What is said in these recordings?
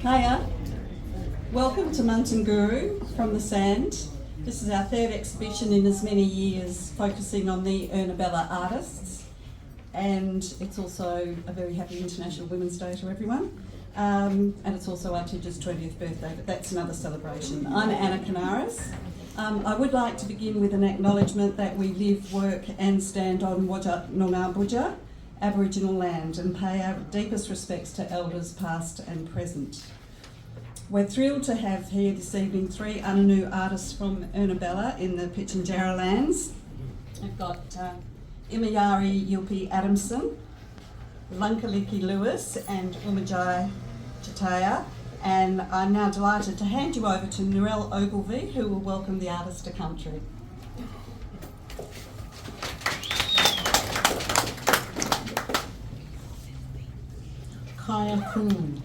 Hiya, welcome to MANTANGURU from the Sand. This is our third exhibition in as many years focusing on the Ernabella artists, and it's also a very happy International Women's Day to everyone. And it's also our teacher's 20th birthday, but that's another celebration. I'm Anna Canaris. I would like to begin with an acknowledgement that we live, work and stand on Wajak Noongar Boodja, Aboriginal land, and pay our deepest respects to elders past and present. We're thrilled to have here this evening three Anangu artists from Ernabella in the Pitjantjatjara lands. We've got Imayari Yilpi Adamson, Lunkaliki Lewis and Umajai Chataya, and I'm now delighted to hand you over to Narelle Ogilvie, who will welcome the artists to country. Kaya Kun.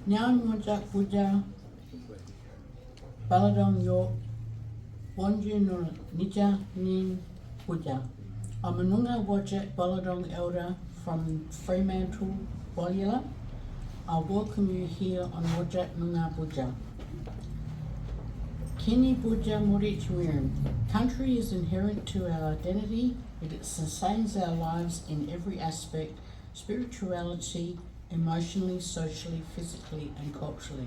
Nyan Wajak Boodja, Baladong York, Wonju Nur Nija Nin Boodja. I'm a Noongar Wajak Baladong elder from Fremantle, Waliela. I welcome you here on Wajak Noongar Boodja. Kini Boodja Morit Wirin. Country is inherent to our identity. It sustains our lives in every aspect, spirituality, emotionally, socially, physically and culturally.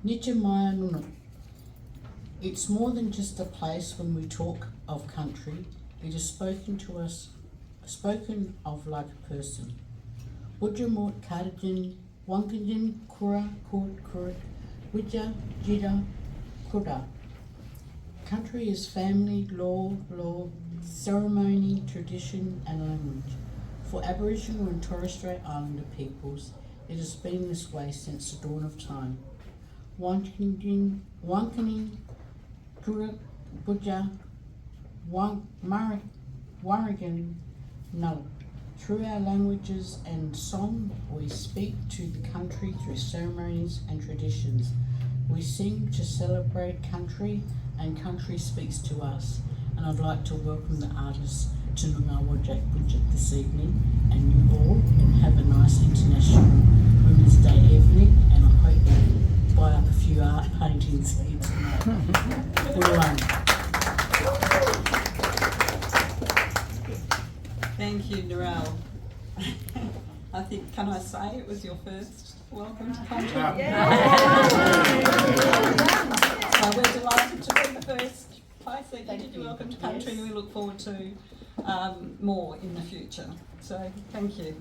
Nijamaya Nunu. It's more than just a place when we talk of country. It is spoken of like a person. Bujamort Kadajin, Wankajin, Kura, Kurt, Kurt, Wija, Jida, Kuda. Country is family, law, ceremony, tradition and language. For Aboriginal and Torres Strait Islander peoples, it has been this way since the dawn of time. Wankaning, Kura, Buja, Warrigan, Null. Through our languages and song, we speak to the country through ceremonies and traditions. We sing to celebrate country, and country speaks to us. And I'd like to welcome the artists to Noongar Wajak Boodja this evening, and you all, and have a nice International Women's Day evening, and I hope you buy up a few art paintings here tonight. Good one. Thank you, Narelle. I think, can I say it was your first welcome to country? So we're delighted to be the first place that you did welcome to country. Yes. We look forward to more in the future. So thank you.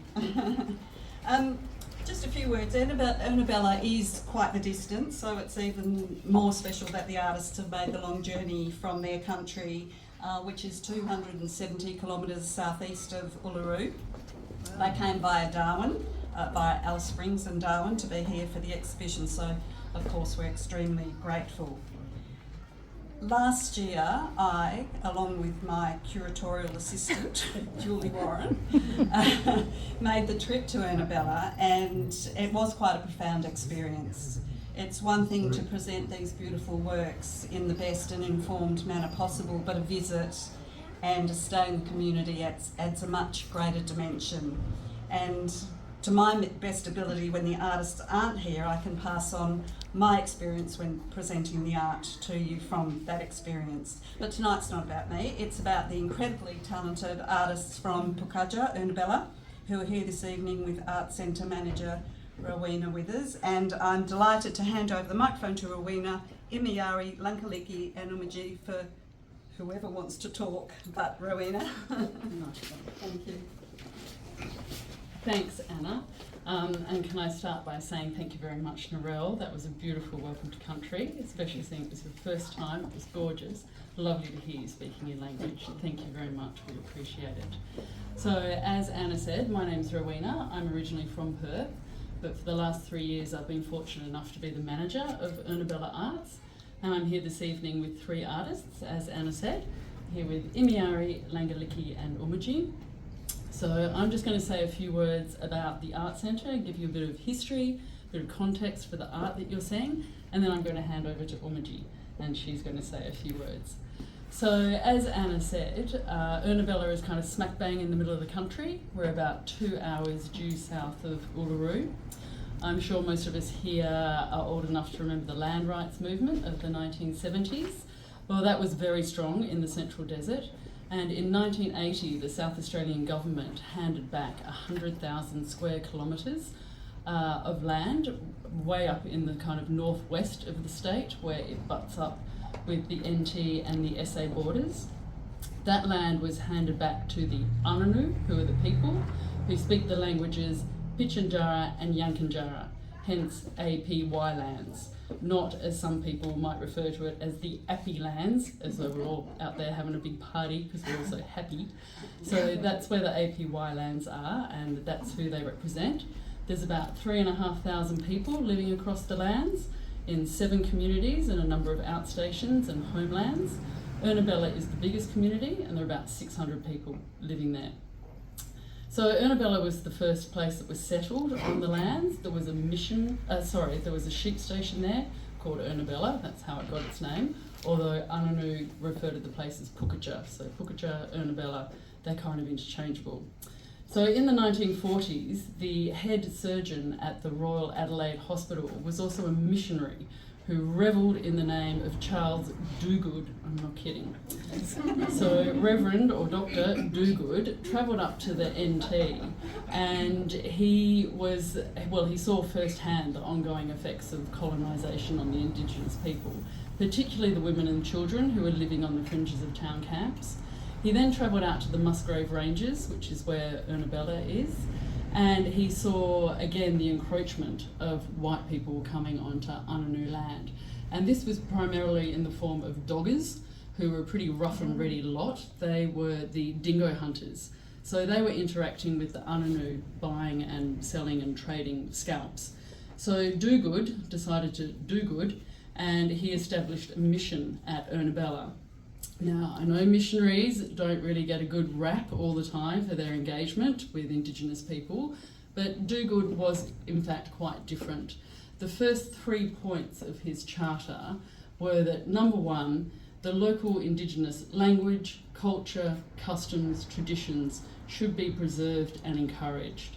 Just a few words. Ernabella is quite the distance, so it's even more special that the artists have made the long journey from their country, which is 270 kilometres southeast of Uluru. They came via Darwin, via Alice Springs and Darwin, to be here for the exhibition, so of course we're extremely grateful. Last year, I, along with my curatorial assistant, Julie Warren, made the trip to Ernabella, and it was quite a profound experience. It's one thing to present these beautiful works in the best and informed manner possible, but a visit and a stay in the community adds a much greater dimension. And to my best ability, when the artists aren't here, I can pass on my experience when presenting the art to you from that experience. But tonight's not about me, it's about the incredibly talented artists from Pukaja, Ernabella, who are here this evening with Art Centre Manager Rowena with us. And I'm delighted to hand over the microphone to Rowena, Imayari, Lunkaliki and Umaji for whoever wants to talk, but Rowena. Thank you. Thanks, Anna. And can I start by saying thank you very much, Narelle. That was a beautiful welcome to country, especially seeing it was the first time. It was gorgeous. Lovely to hear you speaking your language. Thank you very much. We appreciate it. So, as Anna said, my name's Rowena. I'm originally from Perth, but for the last 3 years I've been fortunate enough to be the manager of Ernabella Arts. And I'm here this evening with three artists, as Anna said, here with Imayari, Lunkaliki and Umaji. So I'm just going to say a few words about the Art Centre and give you a bit of history, a bit of context for the art that you're seeing, and then I'm going to hand over to Umaji and she's going to say a few words. So, as Anna said, Ernabella is kind of smack bang in the middle of the country. We're about 2 hours due south of Uluru. I'm sure most of us here are old enough to remember the land rights movement of the 1970s. Well, that was very strong in the Central Desert. And in 1980, the South Australian government handed back 100,000 square kilometres of land way up in the kind of northwest of the state, where it butts up with the NT and the SA borders. That land was handed back to the Anangu, who are the people who speak the languages Pitjantjatjara and Yankunytjatjara, hence APY lands, not, as some people might refer to it, as the Appy lands, as though we're all out there having a big party because we're all so happy. So that's where the APY lands are, and that's who they represent. There's about 3,500 people living across the lands in 7 communities and a number of outstations and homelands. Ernabella is the biggest community, and there are about 600 people living there. So Ernabella was the first place that was settled on the lands. There was a sheep station there called Ernabella, that's how it got its name, although Anangu refer to the place as Pukaja. So Pukaja, Ernabella, they're kind of interchangeable. So in the 1940s, the head surgeon at the Royal Adelaide Hospital was also a missionary who revelled in the name of Charles Dogood. I'm not kidding. So Reverend or Dr. Dogood travelled up to the NT, and he saw firsthand the ongoing effects of colonisation on the Indigenous people, particularly the women and children who were living on the fringes of town camps. He then travelled out to the Musgrave Ranges, which is where Ernabella is, and he saw again the encroachment of white people coming onto Anangu land. And this was primarily in the form of doggers, who were a pretty rough and ready lot. They were the dingo hunters. So they were interacting with the Anangu, buying and selling and trading scalps. So Dogood decided to do good, and he established a mission at Ernabella. Now, I know missionaries don't really get a good rap all the time for their engagement with Indigenous people, but Dogood was in fact quite different. The first 3 points of his charter were that, number one, the local Indigenous language, culture, customs, traditions should be preserved and encouraged.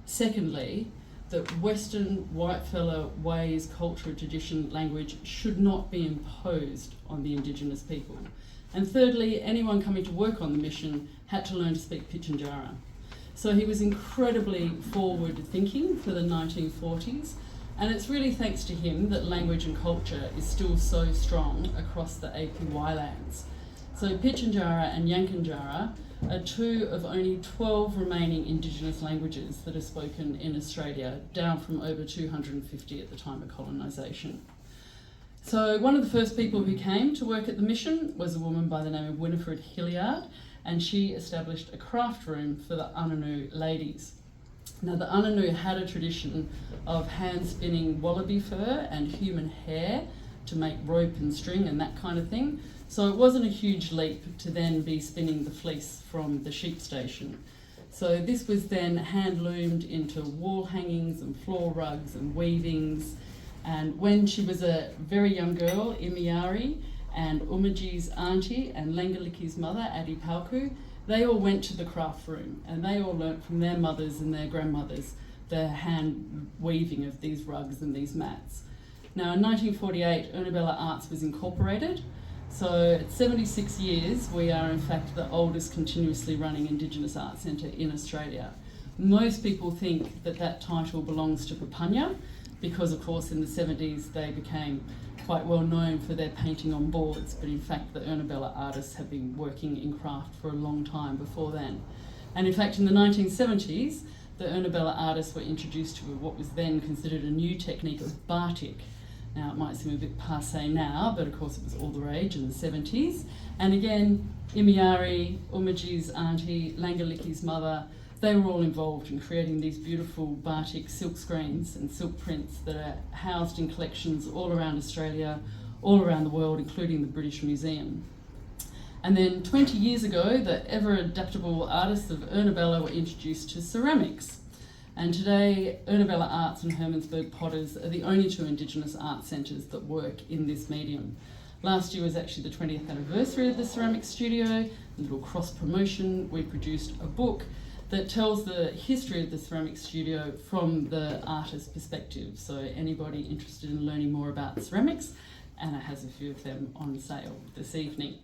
Secondly, that Western whitefella ways, culture, tradition, language should not be imposed on the Indigenous people. And thirdly, anyone coming to work on the mission had to learn to speak Pitjantjatjara. So he was incredibly forward-thinking for the 1940s, and it's really thanks to him that language and culture is still so strong across the APY lands. So Pitjantjatjara and Yankunytjatjara are 2 of only 12 remaining Indigenous languages that are spoken in Australia, down from over 250 at the time of colonisation. So one of the first people who came to work at the mission was a woman by the name of Winifred Hilliard, and she established a craft room for the Anangu ladies. Now, the Anangu had a tradition of hand spinning wallaby fur and human hair to make rope and string and that kind of thing. So it wasn't a huge leap to then be spinning the fleece from the sheep station. So this was then hand loomed into wall hangings and floor rugs and weavings. And when she was a very young girl, Imiari and Umaji's auntie and Langaliki's mother, Adi Palku, they all went to the craft room, and they all learnt from their mothers and their grandmothers the hand weaving of these rugs and these mats. Now, in 1948, Ernabella Arts was incorporated. So at 76 years, we are in fact the oldest continuously running Indigenous arts centre in Australia. Most people think that that title belongs to Papunya, because of course in the 70s they became quite well known for their painting on boards, but in fact the Ernabella artists have been working in craft for a long time before then. And in fact in the 1970s, the Ernabella artists were introduced to what was then considered a new technique of batik. Now it might seem a bit passé now, but of course it was all the rage in the 70s. And again, Imiari, Umaji's auntie, Langaliki's mother, they were all involved in creating these beautiful batik silk screens and silk prints that are housed in collections all around Australia, all around the world, including the British Museum. And then 20 years ago, the ever-adaptable artists of Ernabella were introduced to ceramics. And today, Ernabella Arts and Hermannsburg Potters are the only 2 Indigenous art centres that work in this medium. Last year was actually the 20th anniversary of the ceramic studio. A little cross promotion. We produced a book that tells the history of the ceramic studio from the artist's perspective. So anybody interested in learning more about ceramics, Anna has a few of them on sale this evening.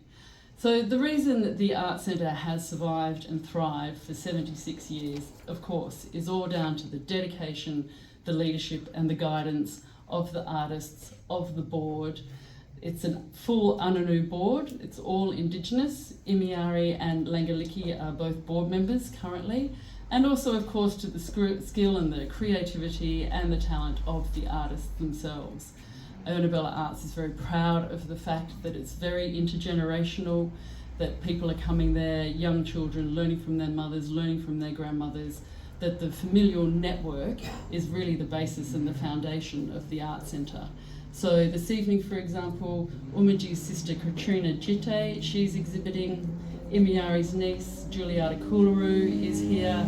So the reason that the Art Centre has survived and thrived for 76 years, of course, is all down to the dedication, the leadership and the guidance of the artists, of the board. It's a full Ananu board. It's all Indigenous. Imiari and Langaliki are both board members currently. And also, of course, to the skill and the creativity and the talent of the artists themselves. Ernabella Arts is very proud of the fact that it's very intergenerational, that people are coming there, young children learning from their mothers, learning from their grandmothers, that the familial network is really the basis and the foundation of the Art Centre. So this evening, for example, Umaji's sister Katrina Jite, she's exhibiting. Imiari's niece, Juliata Kularu, is here.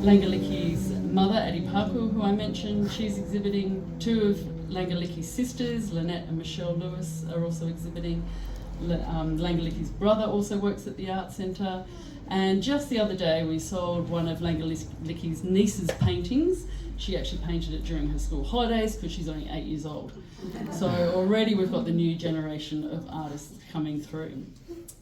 Langaliki's mother, Adipapu, who I mentioned, she's exhibiting. Two of Langaliki's sisters, Lynette and Michelle Lewis, are also exhibiting. Langaliki's brother also works at the Art Centre. And just the other day, we sold one of Langaliki's niece's paintings. She actually painted it during her school holidays because she's only 8 years old. So already we've got the new generation of artists coming through.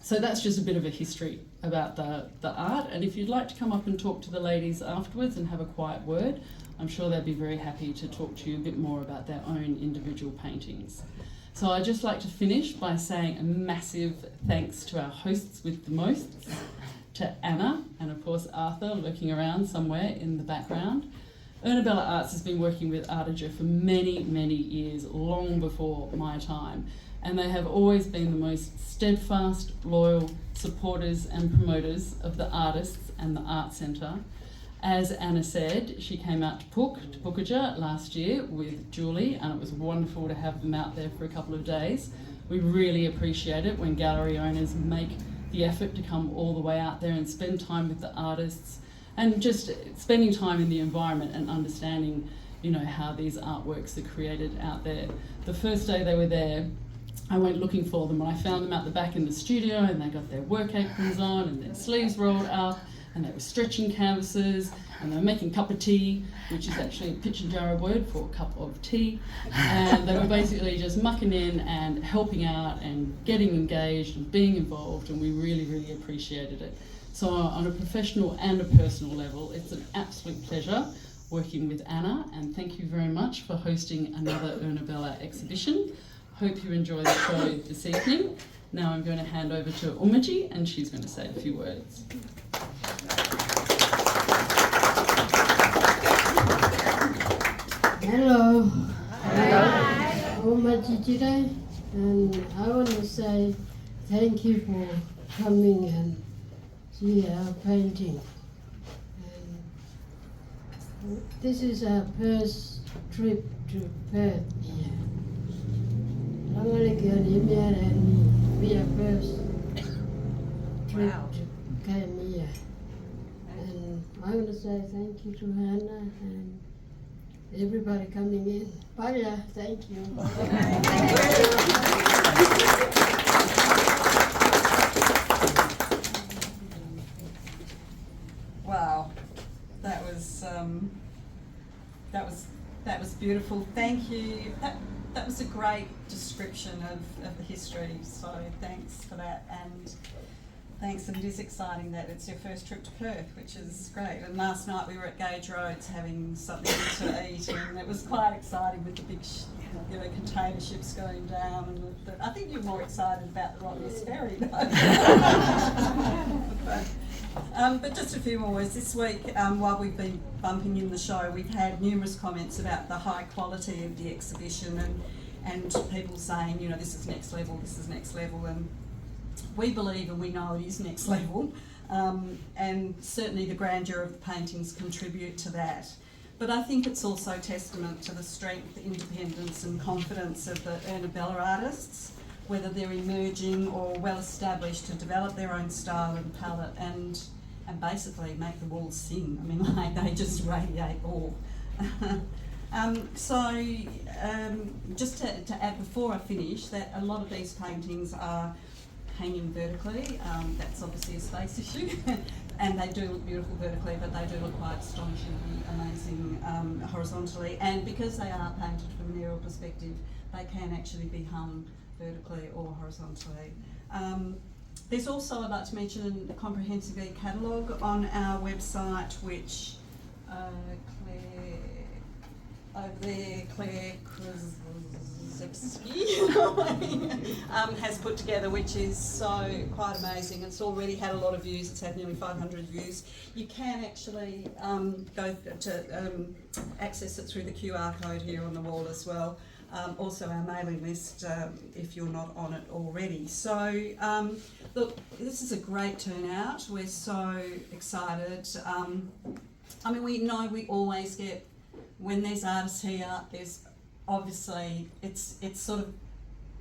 So that's just a bit of a history about the art. And if you'd like to come up and talk to the ladies afterwards and have a quiet word, I'm sure they'd be very happy to talk to you a bit more about their own individual paintings. So I'd just like to finish by saying a massive thanks to our hosts with the most, to Anna, and of course Arthur lurking around somewhere in the background. Ernabella Arts has been working with Artager for many, many years, long before my time, and they have always been the most steadfast, loyal supporters and promoters of the artists and the Art Centre. As Anna said, she came out to Pukaja last year with Julie, and it was wonderful to have them out there for a couple of days. We really appreciate it when gallery owners make the effort to come all the way out there and spend time with the artists, and just spending time in the environment and understanding, you know, how these artworks are created out there. The first day they were there, I went looking for them, and I found them out the back in the studio, and they got their work aprons on and their sleeves rolled up, and they were stretching canvases, and they were making cup of tea, which is actually a Pitjantjatjara word for cup of tea, and they were basically just mucking in and helping out and getting engaged and being involved, and we really, really appreciated it. So on a professional and a personal level, it's an absolute pleasure working with Anna, and thank you very much for hosting another Ernabella exhibition. Hope you enjoy the show this evening. Now I'm going to hand over to Umaji, and she's going to say a few words. Hello. Hi. Umaji today, and I want to say thank you for coming and see our painting. And this is our first trip to Perth here. Langaliki and Imiara and me, we are first trip to came here. And I want to say thank you to Hannah and everybody coming in. Bye, thank you. Wow, that was beautiful. Thank you. That was a great description of the history. So thanks for that, and thanks. And it is exciting that it's your first trip to Perth, which is great. And last night we were at Gage Roads having something to eat, and it was quite exciting with the big, container ships going down. And I think you're more excited about the Rottnest Ferry, though. But just a few more words. This week, while we've been bumping in the show, we've had numerous comments about the high quality of the exhibition, and people saying, this is next level, this is next level, and we believe and we know it is next level, and certainly the grandeur of the paintings contribute to that. But I think it's also testament to the strength, independence and confidence of the Ernabella artists, whether they're emerging or well established, to develop their own style and palette and basically make the walls sing. I mean, they just radiate awe. Just to add before I finish, that a lot of these paintings are hanging vertically. That's obviously a space issue, and they do look beautiful vertically, but they do look quite astonishingly amazing horizontally. And because they are painted from an aerial perspective, they can actually be hung vertically or horizontally. There's also, I'd like to mention, a comprehensive e-catalogue on our website, which Claire over there, Claire has put together, which is so quite amazing. It's already had a lot of views. It's had nearly 500 views. You can actually go to access it through the QR code here on the wall as well. Also our mailing list if you're not on it already. So look, this is a great turnout. We're so excited. I mean, we know we always get, when there's artists here, there's obviously, it's sort of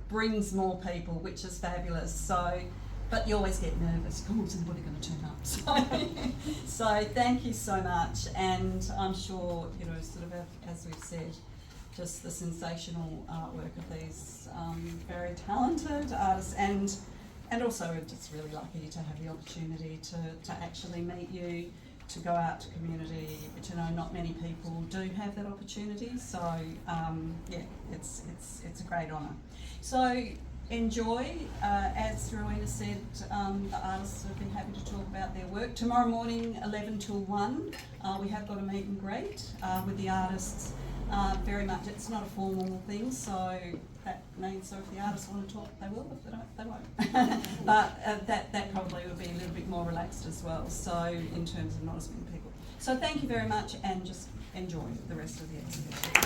brings more people, which is fabulous. So, but you always get nervous. Oh, is anybody going to turn up? So thank you so much. And I'm sure, you know, sort of as we've said, just the sensational artwork of these very talented artists, and also we're just really lucky to have the opportunity to actually meet you, to go out to community, which I know not many people do have that opportunity. So yeah, it's a great honour. So enjoy. As Rowena said, the artists have been happy to talk about their work. Tomorrow morning, 11 till 1, we have got a meet and greet with the artists. Very much, it's not a formal thing, so that means, so if the artists want to talk, they will. If they don't, they won't. But that probably will be a little bit more relaxed as well, so in terms of not as many people. So thank you very much, and just enjoy the rest of the exhibition.